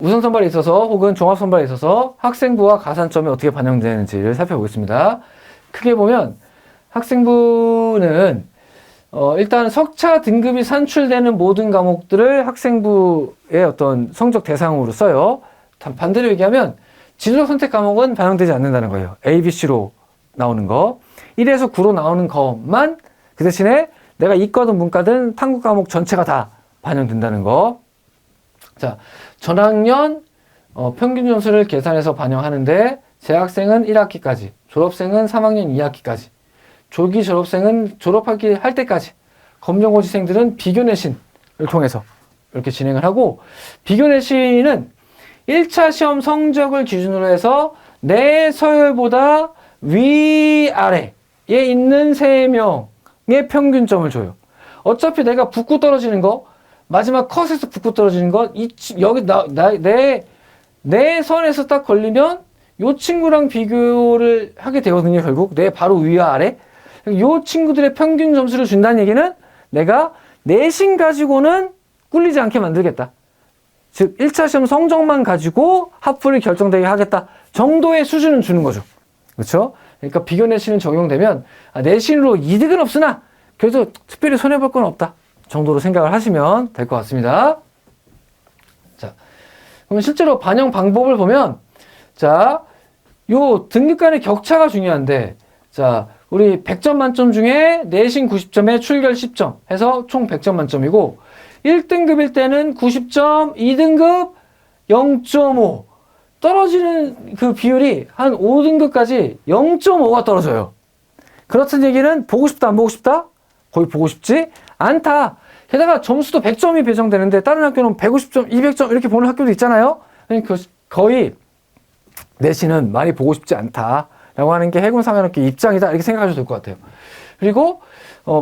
우선 선발에 있어서 혹은 종합 선발에 있어서 학생부와 가산점이 어떻게 반영되는지를 살펴보겠습니다. 크게 보면 학생부는 일단 석차 등급이 산출되는 모든 과목들을 학생부의 어떤 성적 대상으로 써요. 반대로 얘기하면 지도적 선택 과목은 반영되지 않는다는 거예요. A, B, C로 나오는 거. 1에서 9로 나오는 것만 그 대신에 내가 이과든 문과든 탐구 과목 전체가 다 반영된다는 거. 자, 전학년 평균 점수를 계산해서 반영하는데 재학생은 1학기까지, 졸업생은 3학년 2학기까지, 조기 졸업생은 졸업하기 할 때까지, 검정고시생들은 비교내신을 통해서 이렇게 진행을 하고, 비교내신은 1차 시험 성적을 기준으로 해서 내 서열보다 위아래에 있는 3명의 평균점을 줘요. 어차피 내가 붙고 떨어지는 거, 마지막 컷에서 붙고 떨어지는 것, 여기 내 선에서 딱 걸리면 요 친구랑 비교를 하게 되거든요, 결국. 내 바로 위와 아래. 요 친구들의 평균 점수를 준다는 얘기는 내가 내신 가지고는 꿀리지 않게 만들겠다. 즉, 1차 시험 성적만 가지고 합부를 결정되게 하겠다 정도의 수준은 주는 거죠. 그렇죠? 그러니까 비교 내신은 적용되면 내신으로 이득은 없으나 그래도 특별히 손해볼 건 없다 정도로 생각을 하시면 될 것 같습니다. 자, 그러면 실제로 반영 방법을 보면, 자, 요 등급 간의 격차가 중요한데, 자, 우리 100점 만점 중에 내신 90점에 출결 10점 해서 총 100점 만점이고, 1등급일 때는 90점, 2등급 0.5. 떨어지는 그 비율이 한 5등급까지 0.5가 떨어져요. 그렇다는 얘기는 보고 싶다, 안 보고 싶다? 거의 보고 싶지 않다. 게다가 점수도 100점이 배정되는데 다른 학교는 150점, 200점 이렇게 보는 학교도 있잖아요. 그러니까 거의 내신은 많이 보고 싶지 않다라고 하는 게 해군상관학교 입장이다 이렇게 생각하셔도 될 것 같아요. 그리고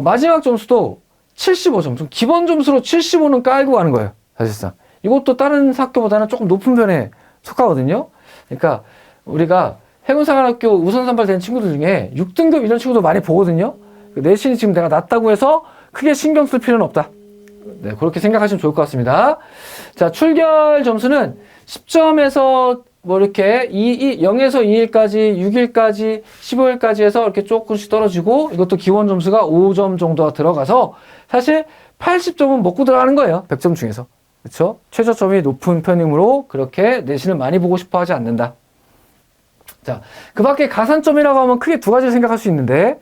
마지막 점수도 75점, 좀 기본 점수로 75는 깔고 가는 거예요. 사실상 이것도 다른 학교보다는 조금 높은 편에 속하거든요. 그러니까 우리가 해군상관학교 우선 선발된 친구들 중에 6등급 이런 친구도 많이 보거든요. 내신이 지금 내가 낮다고 해서 크게 신경 쓸 필요는 없다. 네, 그렇게 생각하시면 좋을 것 같습니다. 자, 출결 점수는 10점에서 뭐 이렇게 0에서 2일까지, 6일까지, 15일까지 해서 이렇게 조금씩 떨어지고, 이것도 기본 점수가 5점 정도가 들어가서 사실 80점은 먹고 들어가는 거예요. 100점 중에서. 그렇죠? 최저점이 높은 편이므로 그렇게 내신을 많이 보고 싶어 하지 않는다. 자, 그 밖에 가산점이라고 하면 크게 두 가지를 생각할 수 있는데,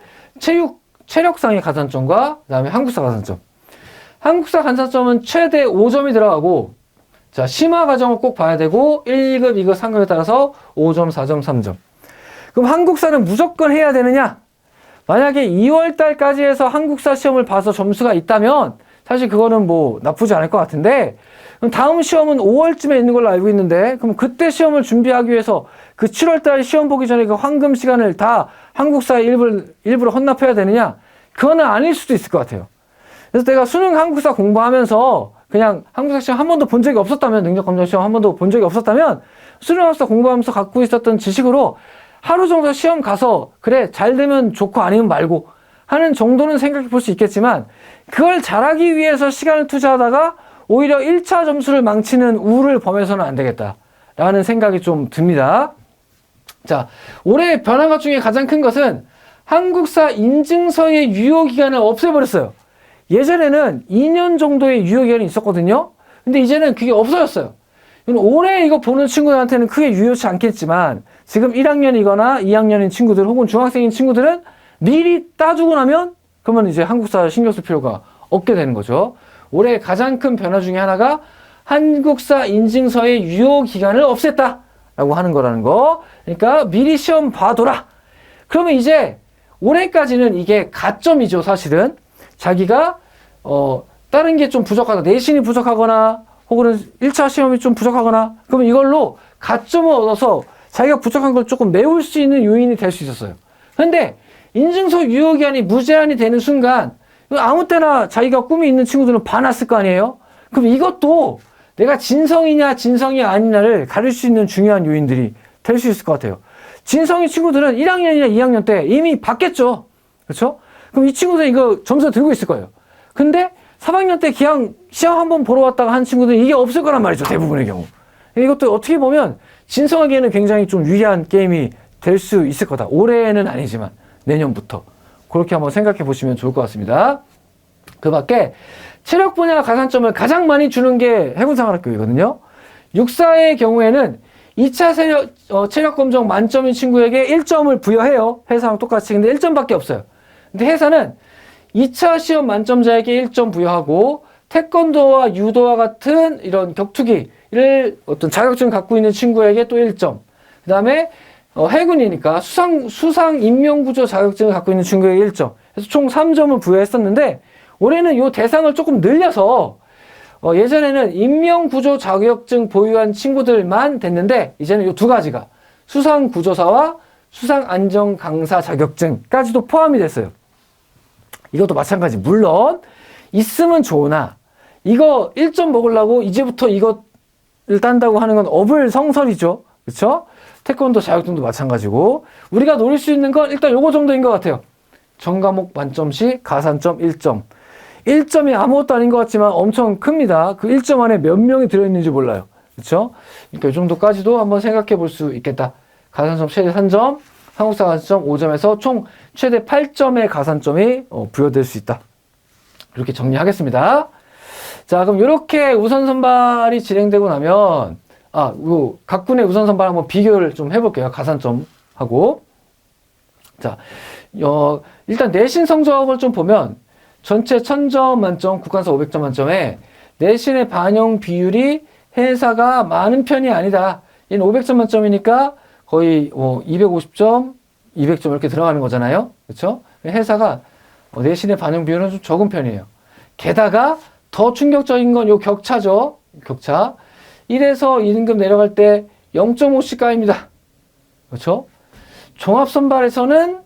체력상의 가산점과 그 다음에 한국사 가산점. 한국사 가산점은 최대 5점이 들어가고, 자, 심화 과정을 꼭 봐야 되고, 1, 2급, 2급, 3급에 따라서 5점, 4점, 3점. 그럼 한국사는 무조건 해야 되느냐? 만약에 2월 달까지 해서 한국사 시험을 봐서 점수가 있다면, 사실 그거는 뭐 나쁘지 않을 것 같은데, 그럼 다음 시험은 5월쯤에 있는 걸로 알고 있는데, 그럼 그때 시험을 준비하기 위해서 그 7월 달 시험 보기 전에 그 황금 시간을 다 한국사에 일부러 헌납해야 되느냐? 그거는 아닐 수도 있을 것 같아요. 그래서 내가 수능 한국사 공부하면서 그냥 한국사 시험 한 번도 본 적이 없었다면, 능력검정 시험 한 번도 본 적이 없었다면, 수능 한국사 공부하면서 갖고 있었던 지식으로 하루 정도 시험 가서, 그래, 잘 되면 좋고 아니면 말고 하는 정도는 생각해 볼 수 있겠지만, 그걸 잘하기 위해서 시간을 투자하다가 오히려 1차 점수를 망치는 우를 범해서는 안 되겠다라는 생각이 좀 듭니다. 자, 올해 변한 것 중에 가장 큰 것은 한국사 인증서의 유효기간을 없애버렸어요. 예전에는 2년 정도의 유효기간이 있었거든요. 근데 이제는 그게 없어졌어요. 올해 이거 보는 친구들한테는 크게 유효치 않겠지만, 지금 1학년이거나 2학년인 친구들 혹은 중학생인 친구들은 미리 따주고 나면 그러면 이제 한국사 신경 쓸 필요가 없게 되는 거죠. 올해 가장 큰 변화 중에 하나가 한국사 인증서의 유효기간을 없앴다라고 하는 거라는 거. 그러니까 미리 시험 봐둬라. 그러면 이제 올해까지는 이게 가점이죠, 사실은. 자기가 다른 게 좀 부족하다, 내신이 부족하거나 혹은 1차 시험이 좀 부족하거나, 그러면 이걸로 가점을 얻어서 자기가 부족한 걸 조금 메울 수 있는 요인이 될 수 있었어요. 근데 인증서 유효기한이 무제한이 되는 순간 아무 때나 자기가 꿈이 있는 친구들은 봐놨을 거 아니에요? 그럼 이것도 내가 진성이냐 진성이 아니냐를 가릴 수 있는 중요한 요인들이 될 수 있을 것 같아요. 진성이 친구들은 1학년이나 2학년 때 이미 봤겠죠. 그렇죠? 그럼 이 친구들은 이거 점수 들고 있을 거예요. 근데 3학년 때 그냥 시험 한번 보러 왔다가 한 친구들은 이게 없을 거란 말이죠. 대부분의 경우. 이것도 어떻게 보면 진성에게는 굉장히 좀 유리한 게임이 될 수 있을 거다. 올해는 아니지만 내년부터. 그렇게 한번 생각해 보시면 좋을 것 같습니다. 그 밖에 체력 분야 가산점을 가장 많이 주는 게 해군사관학교이거든요. 육사의 경우에는 2차 체력 검정 만점인 친구에게 1점을 부여해요. 해사랑 똑같이. 근데 1점밖에 없어요. 근데 해사는 2차 시험 만점자에게 1점 부여하고 태권도와 유도와 같은 이런 격투기를 어떤 자격증 갖고 있는 친구에게 또 1점. 그 다음에 해군이니까 수상 인명구조 자격증을 갖고 있는 친구에게 1점. 그래서 총 3점을 부여했었는데 올해는 이 대상을 조금 늘려서 예전에는 인명구조 자격증 보유한 친구들만 됐는데 이제는 이 두 가지가 수상구조사와 수상안전강사 자격증까지도 포함이 됐어요. 이것도 마찬가지. 물론 있으면 좋으나 이거 1점 먹으려고 이제부터 이것을 딴다고 하는 건 어불성설이죠. 그렇죠? 태권도 자격증도 마찬가지고 우리가 노릴 수 있는 건 일단 요거 정도인 것 같아요. 전과목 만점 시 가산점 1점. 1점이 아무것도 아닌 것 같지만 엄청 큽니다. 그 1점 안에 몇 명이 들어있는지 몰라요. 그렇죠? 그러니까 이 정도까지도 한번 생각해 볼 수 있겠다. 가산점 최대 3점, 한국사 가산점 5점에서 총 최대 8점의 가산점이 부여될 수 있다. 이렇게 정리하겠습니다. 자, 그럼 이렇게 우선 선발이 진행되고 나면 각 군의 우선 선발 한번 비교를 좀 해볼게요. 가산점하고. 자, 일단 내신 성적을 좀 보면 전체 1000점 만점, 국가사 500점 만점에 내신의 반영 비율이 해사가 많은 편이 아니다. 얘는 500점 만점이니까 거의 250점, 200점 이렇게 들어가는 거잖아요. 그렇죠? 해사가 내신의 반영 비율은 좀 적은 편이에요. 게다가 더 충격적인 건 요 격차죠. 격차. 1에서 2등급 내려갈 때 0.5씩 까입니다. 그렇죠? 종합선발에서는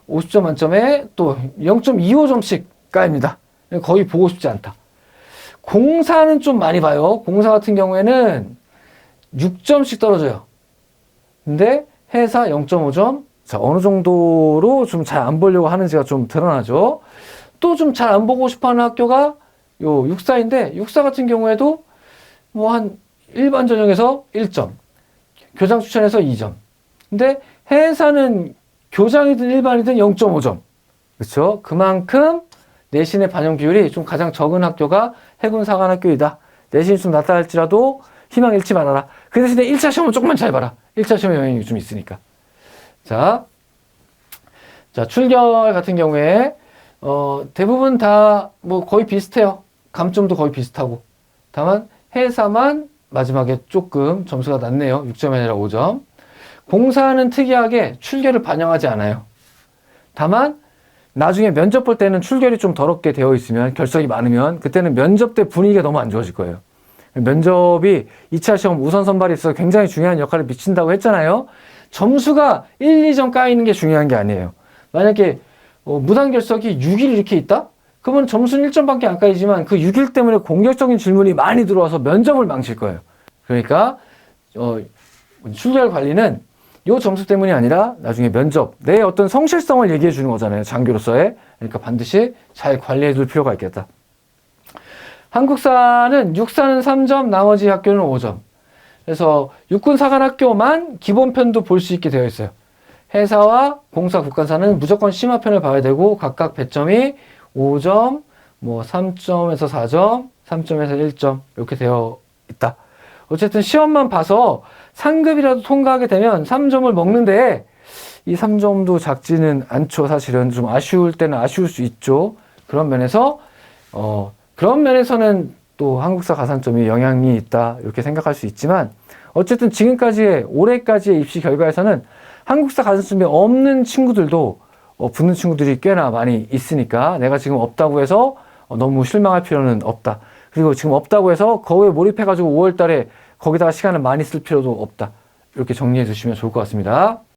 50점 만점에 또 0.25점씩 까입니다. 거의 보고 싶지 않다. 공사는 좀 많이 봐요. 공사 같은 경우에는 6점씩 떨어져요. 근데 해사 0.5점. 자, 어느 정도로 좀 잘 안 보려고 하는지가 좀 드러나죠. 또 좀 잘 안 보고 싶어 하는 학교가 요 육사인데, 육사 같은 경우에도 한 일반 전형에서 1점, 교장 추천에서 2점. 근데 해사는 교장이든 일반이든 0.5점. 그렇죠? 그만큼 내신의 반영 비율이 좀 가장 적은 학교가 해군사관학교이다. 내신이 좀 낮다 할지라도 희망 잃지 말아라. 그 대신에 1차 시험은 조금만 잘 봐라. 1차 시험에 영향이 좀 있으니까. 자, 출결 같은 경우에 대부분 다 거의 비슷해요. 감점도 거의 비슷하고. 다만 해사만 마지막에 조금 점수가 낮네요. 6점이 아니라 5점. 공사는 특이하게 출결을 반영하지 않아요. 다만 나중에 면접 볼 때는 출결이 좀 더럽게 되어 있으면, 결석이 많으면 그때는 면접 때 분위기가 너무 안 좋아질 거예요. 면접이 2차 시험 우선 선발에 있어서 굉장히 중요한 역할을 미친다고 했잖아요. 점수가 1, 2점 까이는 게 중요한 게 아니에요. 만약에 무단 결석이 6일 이렇게 있다? 그러면 점수는 1점밖에 안 까이지만 그 6일 때문에 공격적인 질문이 많이 들어와서 면접을 망칠 거예요. 그러니까 출결 관리는 요 점수 때문이 아니라 나중에 면접, 내 어떤 성실성을 얘기해 주는 거잖아요. 장교로서의. 그러니까 반드시 잘 관리해 둘 필요가 있겠다. 한국사는 육사는 3점, 나머지 학교는 5점. 그래서 육군사관학교만 기본편도 볼 수 있게 되어 있어요. 해사와 공사, 국가사는 무조건 심화편을 봐야 되고 각각 배점이 5점, 3점에서 4점, 3점에서 1점 이렇게 되어 있다. 어쨌든 시험만 봐서 상급이라도 통과하게 되면 3점을 먹는데 이 3점도 작지는 않죠. 사실은 좀 아쉬울 때는 아쉬울 수 있죠. 그런 면에서는 또 한국사 가산점이 영향이 있다 이렇게 생각할 수 있지만 어쨌든 지금까지의 올해까지의 입시 결과에서는 한국사 가산점이 없는 친구들도 붙는 친구들이 꽤나 많이 있으니까 내가 지금 없다고 해서 너무 실망할 필요는 없다. 그리고 지금 없다고 해서 거기에 몰입해가지고 5월 달에 거기다가 시간을 많이 쓸 필요도 없다. 이렇게 정리해 주시면 좋을 것 같습니다.